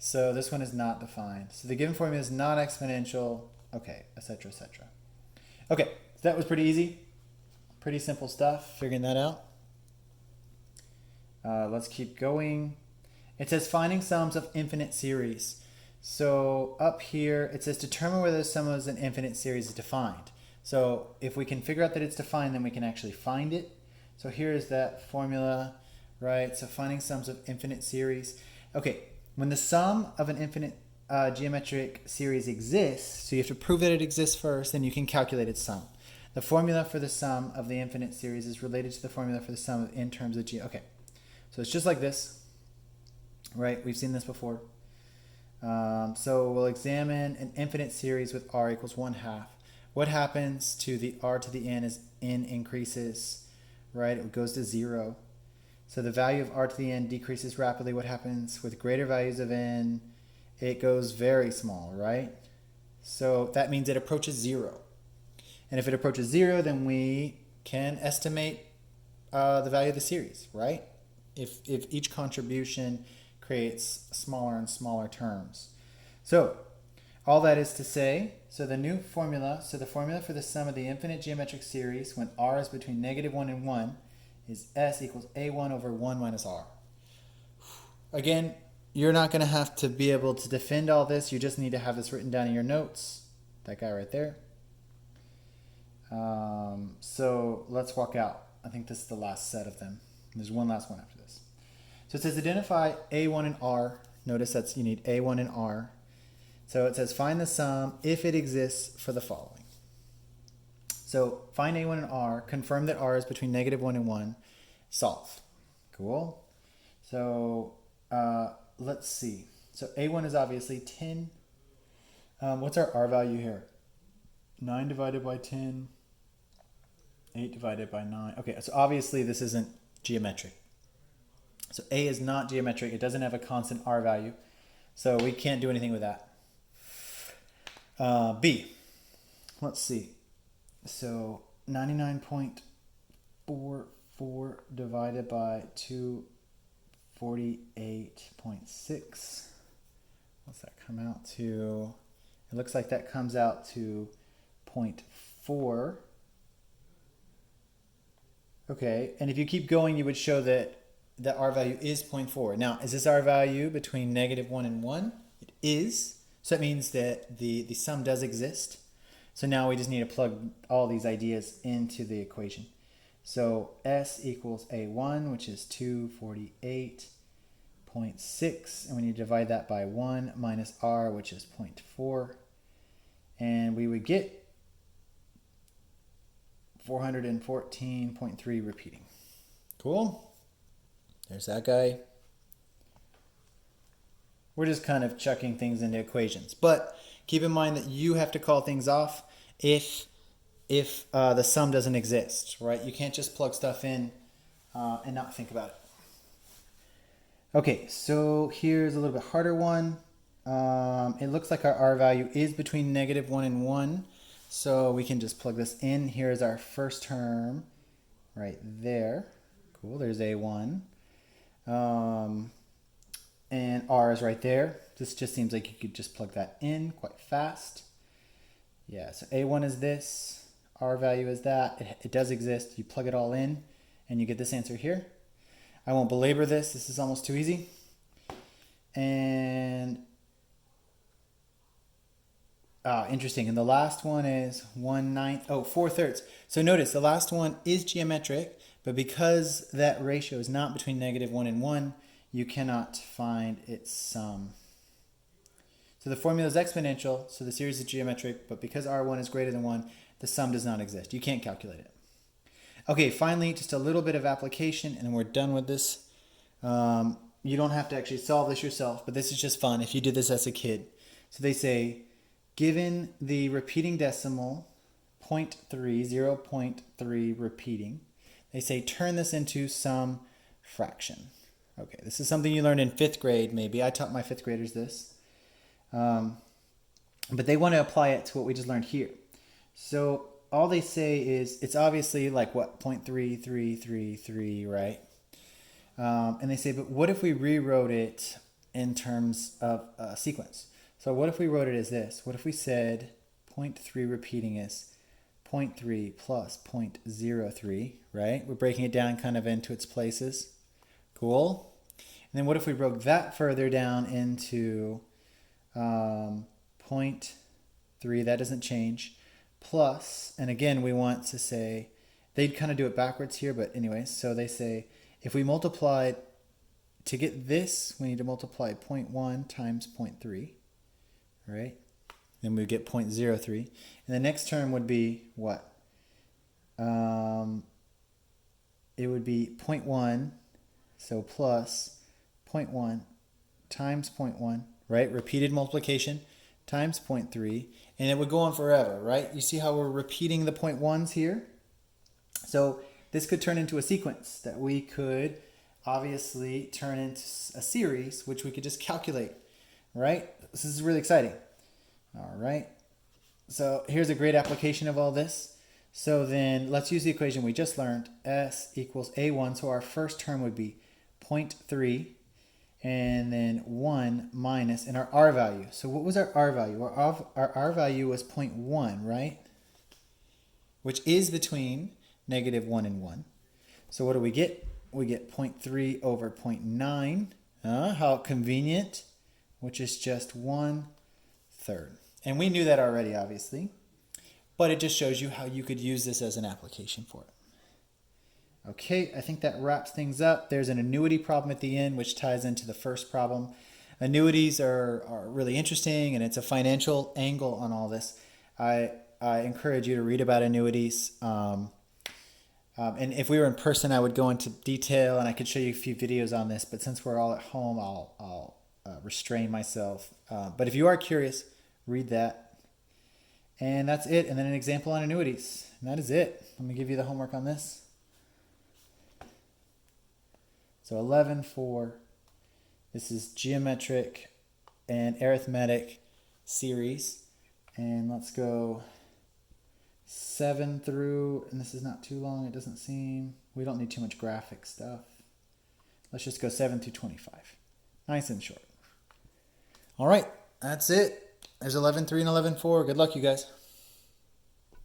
So this one is not defined. So the given formula is not exponential. Okay, etc., etc. Okay, so that was pretty easy. Pretty simple stuff, figuring that out. Let's keep going. It says finding sums of infinite series. So up here, it says determine whether the sum of an infinite series is defined. So if we can figure out that it's defined, then we can actually find it. So here is that formula, right? So finding sums of infinite series. Okay, when the sum of an infinite geometric series exists, so you have to prove that it exists first, then you can calculate its sum. The formula for the sum of the infinite series is related to the formula for the sum in terms of Okay, so it's just like this, right? We've seen this before. So we'll examine an infinite series with r equals 1/2. What happens to the r to the n as n increases, right? It goes to 0. So the value of r to the n decreases rapidly. What happens with greater values of n? It goes very small, right? So that means it approaches 0. And if it approaches 0, then we can estimate the value of the series, right? If each contribution creates smaller and smaller terms. So all that is to say, so the new formula, so the formula for the sum of the infinite geometric series when r is between -1 and 1 is s equals a1 over 1 minus r. Again, you're not going to have to be able to defend all this. You just need to have this written down in your notes. That guy right there. So let's walk out. I think this is the last set of them. There's one last one after this. So it says identify a1 and r. Notice that's you need a1 and r. So it says find the sum if it exists for the following. So find a1 and r, confirm that r is between -1 and 1, solve. Cool. So let's see. So a1 is obviously 10. What's our r value here? 9 divided by 10, 8 divided by 9. Okay, so obviously this isn't geometric. So a is not geometric. It doesn't have a constant r value. So we can't do anything with that. B, let's see. So 99.44 divided by 248.6. What's that come out to? It looks like that comes out to 0.4. Okay, and if you keep going, you would show that the r value is 0.4. Now, is this r value between -1 and 1? It is. So that means that the sum does exist. So now we just need to plug all these ideas into the equation. So s equals a1, which is 248.6, and we need to divide that by 1 minus r, which is 0.4. And we would get 414.3 repeating. Cool. There's that guy. We're just kind of chucking things into equations. But keep in mind that you have to call things off if the sum doesn't exist, right? You can't just plug stuff in and not think about it. Okay, so here's a little bit harder one. It looks like our r value is between -1 and 1. So we can just plug this in. Here's our first term right there. Cool, there's a1. And r is right there. This just seems like you could just plug that in quite fast. Yeah, so a1 is this, r value is that. It does exist. You plug it all in, and you get this answer here. I won't belabor this. This is almost too easy. And interesting. And the last one is 1/9. Oh, 4/3. So notice the last one is geometric, but because that ratio is not between -1 and 1, you cannot find its sum. So the formula is exponential, so the series is geometric, but because r1 is greater than 1, the sum does not exist. You can't calculate it. Okay, finally, just a little bit of application, and then we're done with this. You don't have to actually solve this yourself, but this is just fun if you did this as a kid. So they say, given the repeating decimal, 0.3, 0.3 repeating, they say turn this into some fraction. Okay, this is something you learned in 5th grade, maybe. I taught my 5th graders this. But they want to apply it to what we just learned here. So all they say is, it's obviously like what, 0.3333, right? And they say, but what if we rewrote it in terms of a sequence. So what if we wrote it as this? What if we said 0.3 repeating is 0.3 plus 0.03, right? We're breaking it down kind of into its places. Cool. And then what if we broke that further down into 0.3, that doesn't change, plus, and again, we want to say, they'd kind of do it backwards here, but anyways, so they say, if we multiplied, to get this, we need to multiply 0.1 times 0.3, right? Then we get 0.03. And the next term would be what? It would be 0.1, so plus 0.1 times 0.1, right? Repeated multiplication times 0.3, and it would go on forever, right? You see how we're repeating the 0.1s here? So this could turn into a sequence that we could obviously turn into a series, which we could just calculate, right? This is really exciting. All right. So here's a great application of all this. So then let's use the equation we just learned, S equals A1. So our first term would be 0.3 and then 1 minus, and our R value. So what was our R value? Our R value was 0.1, right? Which is between -1 and 1. So what do we get? We get 0.3 over 0.9. How convenient, which is just 1/3. And we knew that already, obviously, but it just shows you how you could use this as an application for it. Okay, I think that wraps things up. There's an annuity problem at the end, which ties into the first problem. Annuities are really interesting, and it's a financial angle on all this. I encourage you to read about annuities. And if we were in person, I would go into detail, and I could show you a few videos on this. But since we're all at home, I'll restrain myself. But if you are curious, read that. And that's it. And then an example on annuities. And that is it. Let me give you the homework on this. So 11.4, this is geometric and arithmetic series. And let's go 7 through, and this is not too long, it doesn't seem. We don't need too much graphic stuff. Let's just go 7 through 25. Nice and short. All right, that's it. There's 11.3 and 11.4. Good luck, you guys.